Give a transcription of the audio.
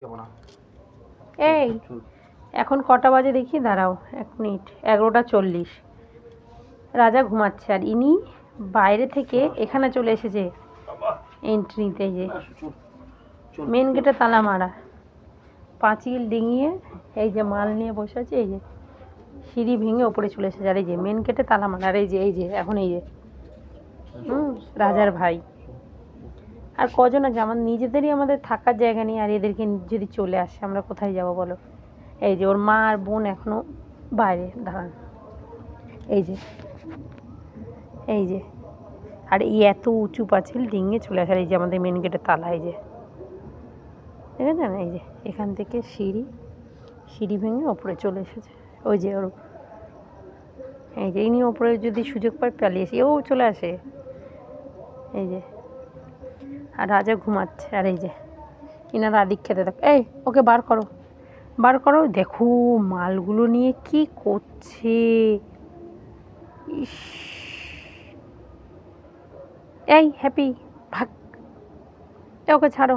এই এখন কটা বাজে দেখি, দাঁড়াও 1 মিনিট। 11টা 40। রাজা ঘুমাচ্ছে আর ইনি বাইরে থেকে এখানে চলে এসেছে এন্ট্রিতে। যে মেন গেটে তালা মারা, পাঁচিল ডিঙিয়ে এই যে মাল নিয়ে বসে আছে, এই যে সিঁড়ি ভেঙে ওপরে চলে এসেছে। আর এই যে মেন গেটে তালা মারা, আর এই যে এখন এই যে রাজার ভাই। আর কজন আছে, আমার নিজেদেরই আমাদের থাকার জায়গা নেই, আর এদেরকে যদি চলে আসে আমরা কোথায় যাব বলো। এই যে ওর মা আর বোন এখনো বাইরে দাঁড়ান, এই যে আর এই এত উঁচু পাঁচিল ডিঙিয়ে চলে আসার, এই যে আমাদের মেন গেটের তালা, এই যে দেখেছেন, এই যে এখান থেকে সিঁড়ি ভেঙে ওপরে চলে এসেছে। ওই যে ওর এই যে ইনি ওপরে যদি সুযোগ পায় পালিয়ে এসে ও চলে আসে, এই যে। আর রাজা ঘুমাচ্ছে, আর এই যে ইনারা আদিক খেতে থাক। এই ওকে বার করো, দেখো মালগুলো নিয়ে কি করছে। ইস, এই হ্যাপি ভাগ, ওকে ছাড়ো।